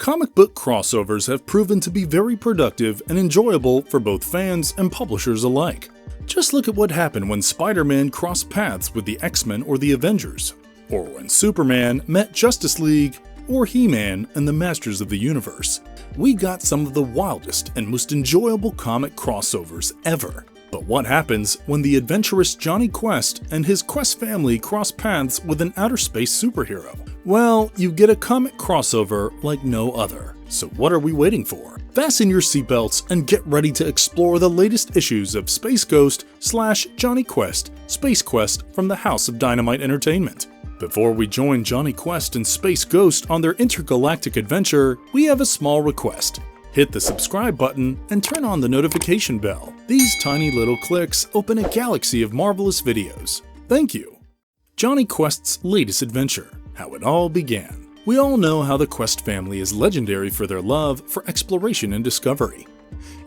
Comic book crossovers have proven to be very productive and enjoyable for both fans and publishers alike. Just look at what happened when Spider-Man crossed paths with the X-Men or the Avengers, or when Superman met Justice League, or He-Man and the Masters of the Universe. We got some of the wildest and most enjoyable comic crossovers ever. But what happens when the adventurous Jonny Quest and his Quest family cross paths with an outer space superhero? Well, you get a comic crossover like no other. So what are we waiting for? Fasten your seatbelts and get ready to explore the latest issues of Space Ghost / Jonny Quest, Space Quest from the House of Dynamite Entertainment. Before we join Jonny Quest and Space Ghost on their intergalactic adventure, we have a small request. Hit the subscribe button and turn on the notification bell. These tiny little clicks open a galaxy of marvelous videos. Thank you! Jonny Quest's latest adventure, how it all began. We all know how the Quest family is legendary for their love for exploration and discovery.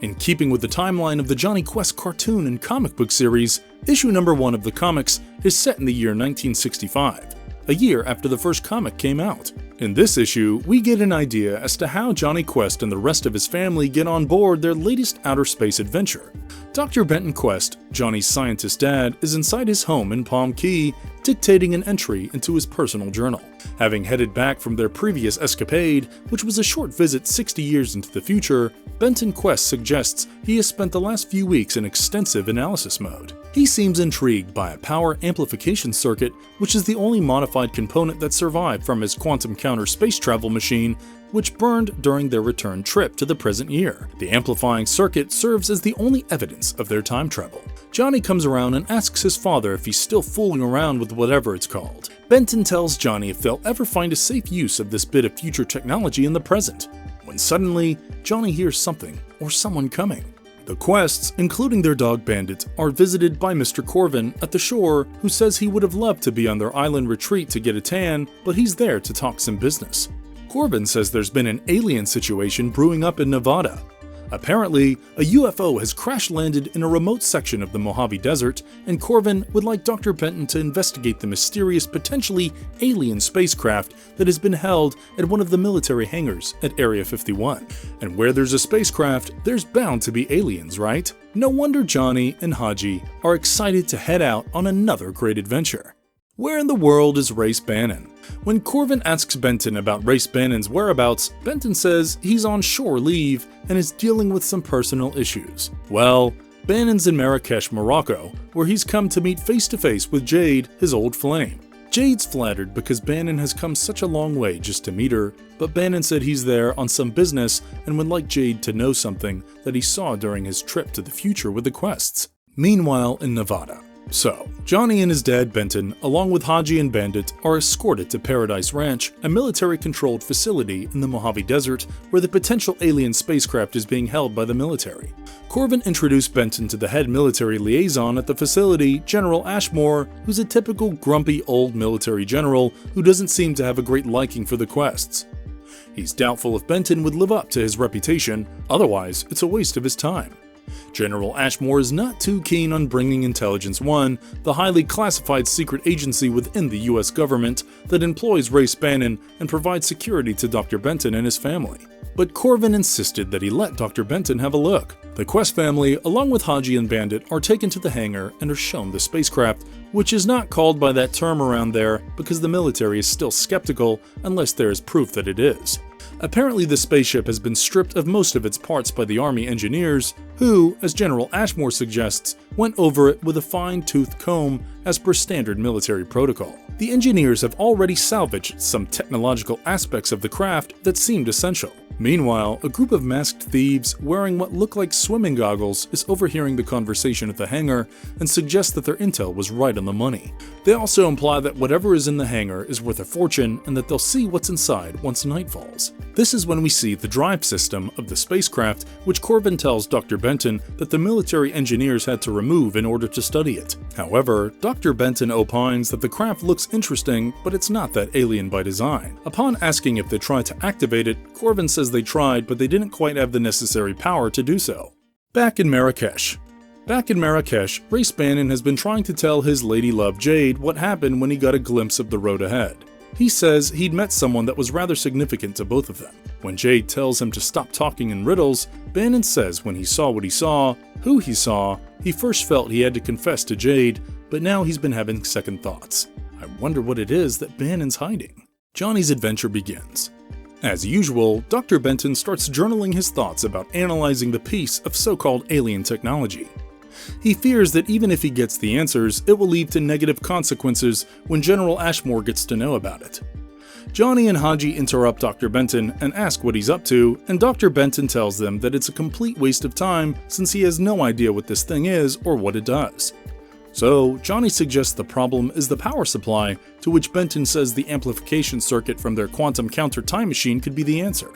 In keeping with the timeline of the Jonny Quest cartoon and comic book series, issue number 1 of the comics is set in the year 1965, a year after the first comic came out. In this issue, we get an idea as to how Jonny Quest and the rest of his family get on board their latest outer space adventure. Dr. Benton Quest, Johnny's scientist dad, is inside his home in Palm Key, dictating an entry into his personal journal. Having headed back from their previous escapade, which was a short visit 60 years into the future, Benton Quest suggests he has spent the last few weeks in extensive analysis mode. He seems intrigued by a power amplification circuit, which is the only modified component that survived from his quantum counter space travel machine, which burned during their return trip to the present year. The amplifying circuit serves as the only evidence of their time travel. Johnny comes around and asks his father if he's still fooling around with whatever it's called. Benton tells Johnny if they'll ever find a safe use of this bit of future technology in the present, when suddenly, Johnny hears something or someone coming. The Quests, including their dog Bandit, are visited by Mr. Corvin at the shore, who says he would have loved to be on their island retreat to get a tan, but he's there to talk some business. Corvin says there's been an alien situation brewing up in Nevada. Apparently, a UFO has crash-landed in a remote section of the Mojave Desert, and Corvin would like Dr. Benton to investigate the mysterious, potentially alien spacecraft that has been held at one of the military hangars at Area 51. And where there's a spacecraft, there's bound to be aliens, right? No wonder Johnny and Haji are excited to head out on another great adventure. Where in the world is Race Bannon? When Corvin asks Benton about Race Bannon's whereabouts, Benton says he's on shore leave and is dealing with some personal issues. Well, Bannon's in Marrakesh, Morocco, where he's come to meet face-to-face with Jade, his old flame. Jade's flattered because Bannon has come such a long way just to meet her, but Bannon said he's there on some business and would like Jade to know something that he saw during his trip to the future with the Quests. Meanwhile, in Nevada. So, Johnny and his dad Benton, along with Haji and Bandit, are escorted to Paradise Ranch, a military-controlled facility in the Mojave Desert where the potential alien spacecraft is being held by the military. Corvin introduced Benton to the head military liaison at the facility, General Ashmore, who's a typical grumpy old military general who doesn't seem to have a great liking for the Quests. He's doubtful if Benton would live up to his reputation, otherwise it's a waste of his time. General Ashmore is not too keen on bringing Intelligence One, the highly classified secret agency within the US government that employs Race Bannon and provides security to Dr. Benton and his family. But Corvin insisted that he let Dr. Benton have a look. The Quest family, along with Haji and Bandit, are taken to the hangar and are shown the spacecraft, which is not called by that term around there because the military is still skeptical unless there is proof that it is. Apparently the spaceship has been stripped of most of its parts by the Army engineers, who, as General Ashmore suggests, went over it with a fine-toothed comb as per standard military protocol. The engineers have already salvaged some technological aspects of the craft that seemed essential. Meanwhile, a group of masked thieves wearing what look like swimming goggles is overhearing the conversation at the hangar and suggests that their intel was right on the money. They also imply that whatever is in the hangar is worth a fortune and that they'll see what's inside once night falls. This is when we see the drive system of the spacecraft, which Corvin tells Dr. Benton that the military engineers had to remove in order to study it. However, Dr. Benton opines that the craft looks interesting, but it's not that alien by design. Upon asking if they tried to activate it, Corvin says they tried, but they didn't quite have the necessary power to do so. Back in Marrakesh, Race Bannon has been trying to tell his lady love Jade what happened when he got a glimpse of the road ahead. He says he'd met someone that was rather significant to both of them. When Jade tells him to stop talking in riddles, Bannon says when he saw what he saw, who he saw, he first felt he had to confess to Jade, but now he's been having second thoughts. I wonder what it is that Bannon's hiding. Johnny's adventure begins. As usual, Dr. Benton starts journaling his thoughts about analyzing the piece of so-called alien technology. He fears that even if he gets the answers, it will lead to negative consequences when General Ashmore gets to know about it. Johnny and Haji interrupt Dr. Benton and ask what he's up to, and Dr. Benton tells them that it's a complete waste of time since he has no idea what this thing is or what it does. So, Johnny suggests the problem is the power supply, to which Benton says the amplification circuit from their quantum counter time machine could be the answer.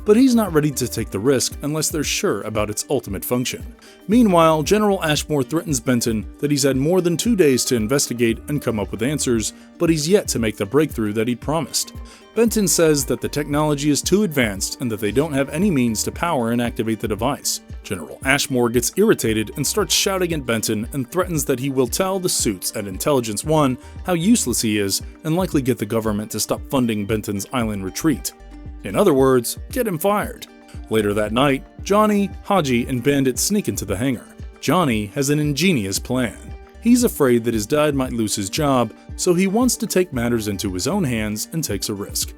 But he's not ready to take the risk unless they're sure about its ultimate function. Meanwhile, General Ashmore threatens Benton that he's had more than 2 days to investigate and come up with answers, but he's yet to make the breakthrough that he promised. Benton says that the technology is too advanced and that they don't have any means to power and activate the device. General Ashmore gets irritated and starts shouting at Benton and threatens that he will tell the suits at Intelligence One how useless he is and likely get the government to stop funding Benton's island retreat. In other words, get him fired. Later that night, Johnny, Haji, and Bandit sneak into the hangar. Johnny has an ingenious plan. He's afraid that his dad might lose his job, so he wants to take matters into his own hands and takes a risk.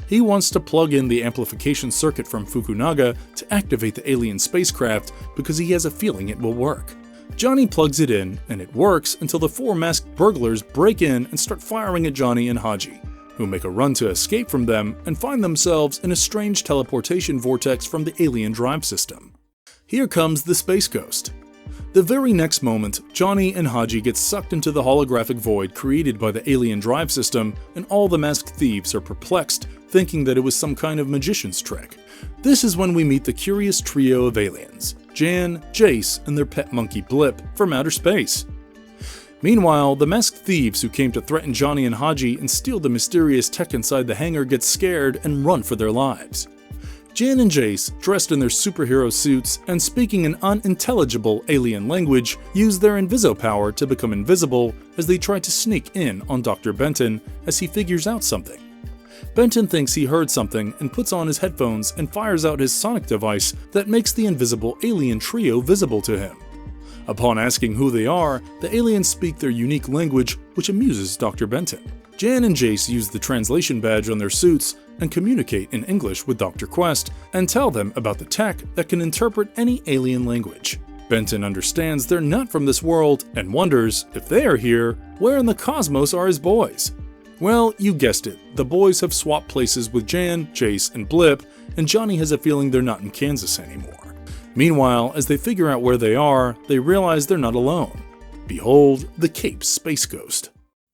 He wants to plug in the amplification circuit from Fukunaga to activate the alien spacecraft because he has a feeling it will work. Johnny plugs it in, and it works until the 4 masked burglars break in and start firing at Johnny and Haji, who make a run to escape from them and find themselves in a strange teleportation vortex from the alien drive system. Here comes the Space Ghost. The very next moment, Johnny and Haji get sucked into the holographic void created by the alien drive system, and all the masked thieves are perplexed, thinking that it was some kind of magician's trick. This is when we meet the curious trio of aliens, Jan, Jace, and their pet monkey Blip from outer space. Meanwhile, the masked thieves who came to threaten Johnny and Haji and steal the mysterious tech inside the hangar get scared and run for their lives. Jan and Jace, dressed in their superhero suits and speaking an unintelligible alien language, use their inviso-power to become invisible as they try to sneak in on Dr. Benton as he figures out something. Benton thinks he heard something and puts on his headphones and fires out his sonic device that makes the invisible alien trio visible to him. Upon asking who they are, the aliens speak their unique language, which amuses Dr. Benton. Jan and Jace use the translation badge on their suits and communicate in English with Dr. Quest and tell them about the tech that can interpret any alien language. Benton understands they're not from this world and wonders, if they are here, where in the cosmos are his boys? Well, you guessed it, the boys have swapped places with Jan, Jace, and Blip, and Johnny has a feeling they're not in Kansas anymore. Meanwhile, as they figure out where they are, they realize they're not alone. Behold, the Cape Space Ghost.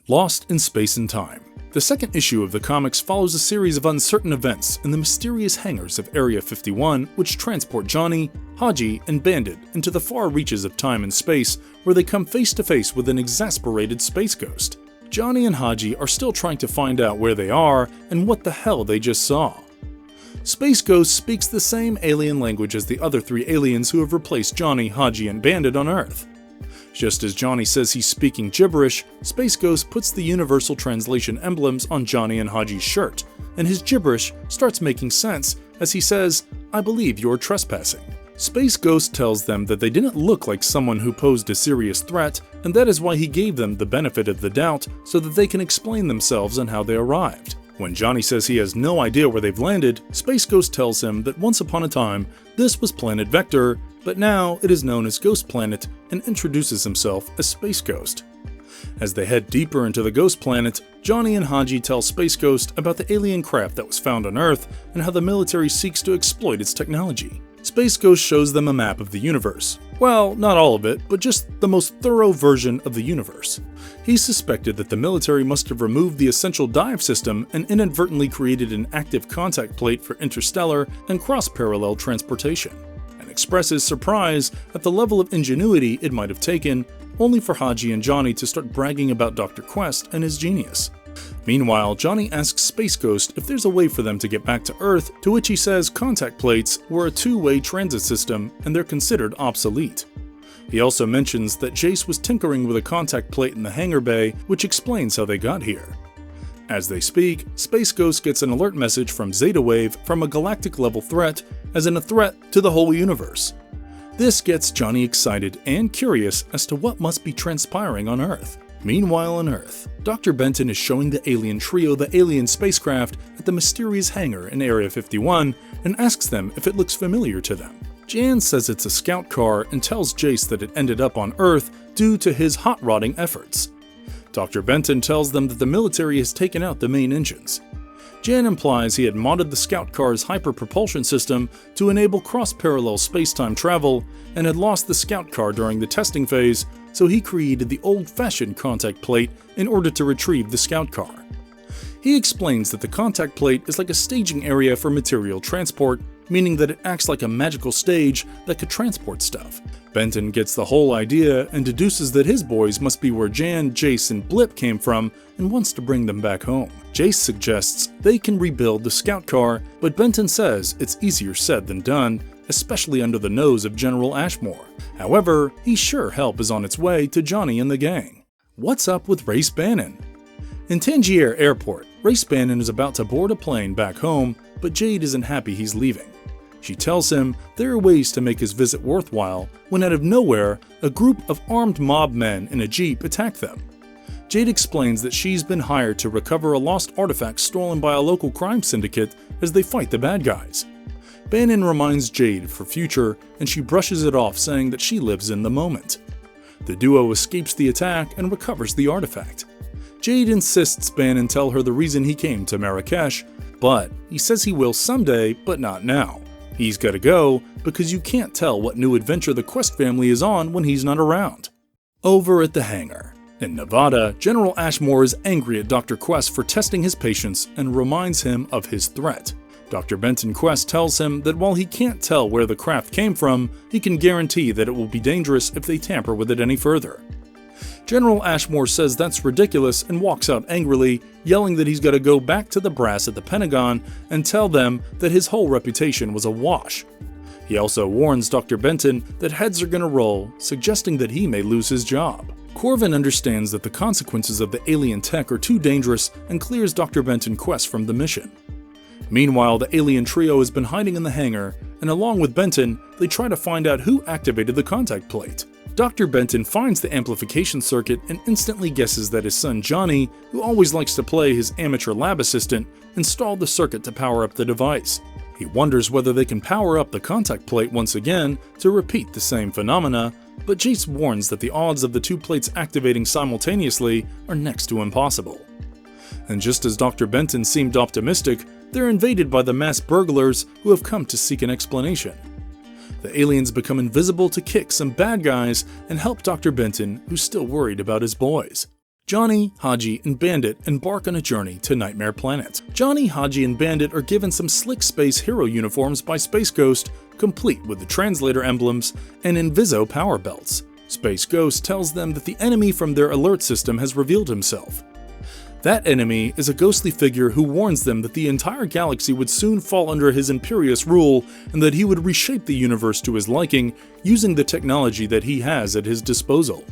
Lost in space and time. The second issue of the comics follows a series of uncertain events in the mysterious hangars of Area 51, which transport Johnny, Haji, and Bandit into the far reaches of time and space, where they come face to face with an exasperated space ghost. Johnny and Haji are still trying to find out where they are and what the hell they just saw. Space Ghost speaks the same alien language as the other 3 aliens who have replaced Johnny, Haji, and Bandit on Earth. Just as Johnny says he's speaking gibberish, Space Ghost puts the universal translation emblems on Johnny and Haji's shirt, and his gibberish starts making sense as he says, "I believe you're trespassing." Space Ghost tells them that they didn't look like someone who posed a serious threat, and that is why he gave them the benefit of the doubt so that they can explain themselves and how they arrived. When Johnny says he has no idea where they've landed, Space Ghost tells him that once upon a time, this was Planet Vector, but now it is known as Ghost Planet, and introduces himself as Space Ghost. As they head deeper into the Ghost Planet, Johnny and Haji tell Space Ghost about the alien craft that was found on Earth and how the military seeks to exploit its technology. Space Ghost shows them a map of the universe. Well, not all of it, but just the most thorough version of the universe. He suspected that the military must have removed the essential dive system and inadvertently created an active contact plate for interstellar and cross-parallel transportation, and expresses surprise at the level of ingenuity it might have taken, only for Haji and Johnny to start bragging about Dr. Quest and his genius. Meanwhile, Johnny asks Space Ghost if there's a way for them to get back to Earth, to which he says contact plates were a 2-way transit system and they're considered obsolete. He also mentions that Jace was tinkering with a contact plate in the hangar bay, which explains how they got here. As they speak, Space Ghost gets an alert message from Zeta Wave from a galactic-level threat, as in a threat to the whole universe. This gets Jonny excited and curious as to what must be transpiring on Earth. Meanwhile on Earth, Dr. Benton is showing the alien trio the alien spacecraft at the mysterious hangar in Area 51 and asks them if it looks familiar to them. Jan says it's a scout car and tells Jace that it ended up on Earth due to his hot-rodding efforts. Dr. Benton tells them that the military has taken out the main engines. Jan implies he had modded the scout car's hyper-propulsion system to enable cross-parallel space-time travel and had lost the scout car during the testing phase, so he created the old-fashioned contact plate in order to retrieve the scout car. He explains that the contact plate is like a staging area for material transport, meaning that it acts like a magical stage that could transport stuff. Benton gets the whole idea and deduces that his boys must be where Jan, Jace, and Blip came from and wants to bring them back home. Jace suggests they can rebuild the scout car, but Benton says it's easier said than done, especially under the nose of General Ashmore. However, he's sure help is on its way to Jonny and the gang. What's up with Race Bannon? In Tangier Airport, Race Bannon is about to board a plane back home, but Jade isn't happy he's leaving. She tells him there are ways to make his visit worthwhile when out of nowhere, a group of armed mob men in a jeep attack them. Jade explains that she's been hired to recover a lost artifact stolen by a local crime syndicate as they fight the bad guys. Bannon reminds Jade of her future, and she brushes it off, saying that she lives in the moment. The duo escapes the attack and recovers the artifact. Jade insists Bannon tell her the reason he came to Marrakesh, but he says he will someday, but not now. He's gotta go because you can't tell what new adventure the Quest family is on when he's not around. Over at the hangar. In Nevada, General Ashmore is angry at Dr. Quest for testing his patience and reminds him of his threat. Dr. Benton Quest tells him that while he can't tell where the craft came from, he can guarantee that it will be dangerous if they tamper with it any further. General Ashmore says that's ridiculous and walks out angrily, yelling that he's got to go back to the brass at the Pentagon and tell them that his whole reputation was a wash. He also warns Dr. Benton that heads are going to roll, suggesting that he may lose his job. Corvin understands that the consequences of the alien tech are too dangerous and clears Dr. Benton Quest from the mission. Meanwhile, the alien trio has been hiding in the hangar, and along with Benton, they try to find out who activated the contact plate. Dr. Benton finds the amplification circuit and instantly guesses that his son Jonny, who always likes to play his amateur lab assistant, installed the circuit to power up the device. He wonders whether they can power up the contact plate once again to repeat the same phenomena, but Jace warns that the odds of the two plates activating simultaneously are next to impossible. And just as Dr. Benton seemed optimistic, they're invaded by the masked burglars who have come to seek an explanation. The aliens become invisible to kick some bad guys and help Dr. Benton, who's still worried about his boys. Jonny, Haji, and Bandit embark on a journey to Nightmare Planet. Jonny, Haji, and Bandit are given some slick space hero uniforms by Space Ghost, complete with the translator emblems and Inviso power belts. Space Ghost tells them that the enemy from their alert system has revealed himself. That enemy is a ghostly figure who warns them that the entire galaxy would soon fall under his imperious rule and that he would reshape the universe to his liking using the technology that he has at his disposal.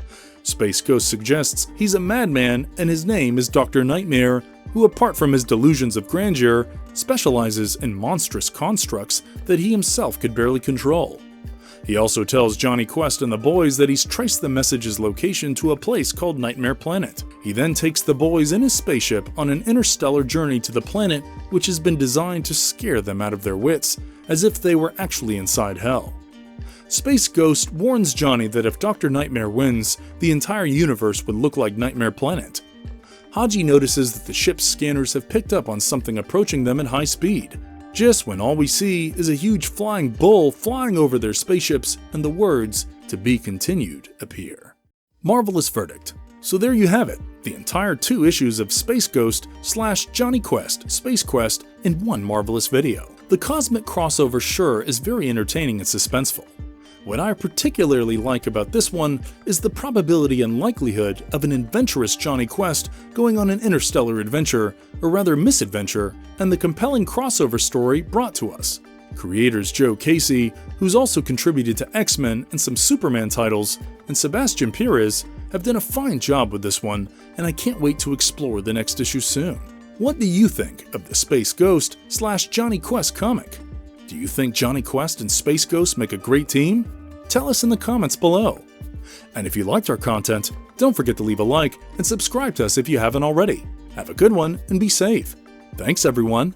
Space Ghost suggests he's a madman and his name is Dr. Nightmare, who apart from his delusions of grandeur, specializes in monstrous constructs that he himself could barely control. He also tells Jonny Quest and the boys that he's traced the message's location to a place called Nightmare Planet. He then takes the boys in his spaceship on an interstellar journey to the planet, which has been designed to scare them out of their wits, as if they were actually inside hell. Space Ghost warns Jonny that if Dr. Nightmare wins, the entire universe would look like Nightmare Planet. Haji notices that the ship's scanners have picked up on something approaching them at high speed, just when all we see is a huge flying bull flying over their spaceships and the words, "To be continued," appear. Marvelous verdict. So there you have it, the entire 2 issues of Space Ghost / Jonny Quest, Space Quest in one marvelous video. The cosmic crossover sure is very entertaining and suspenseful. What I particularly like about this one is the probability and likelihood of an adventurous Jonny Quest going on an interstellar adventure, or rather misadventure, and the compelling crossover story brought to us. Creators Joe Casey, who's also contributed to X-Men and some Superman titles, and Sebastian Perez have done a fine job with this one, and I can't wait to explore the next issue soon. What do you think of the Space Ghost / Jonny Quest comic? Do you think Jonny Quest and Space Ghost make a great team? Tell us in the comments below. And if you liked our content, don't forget to leave a like and subscribe to us if you haven't already. Have a good one and be safe. Thanks everyone.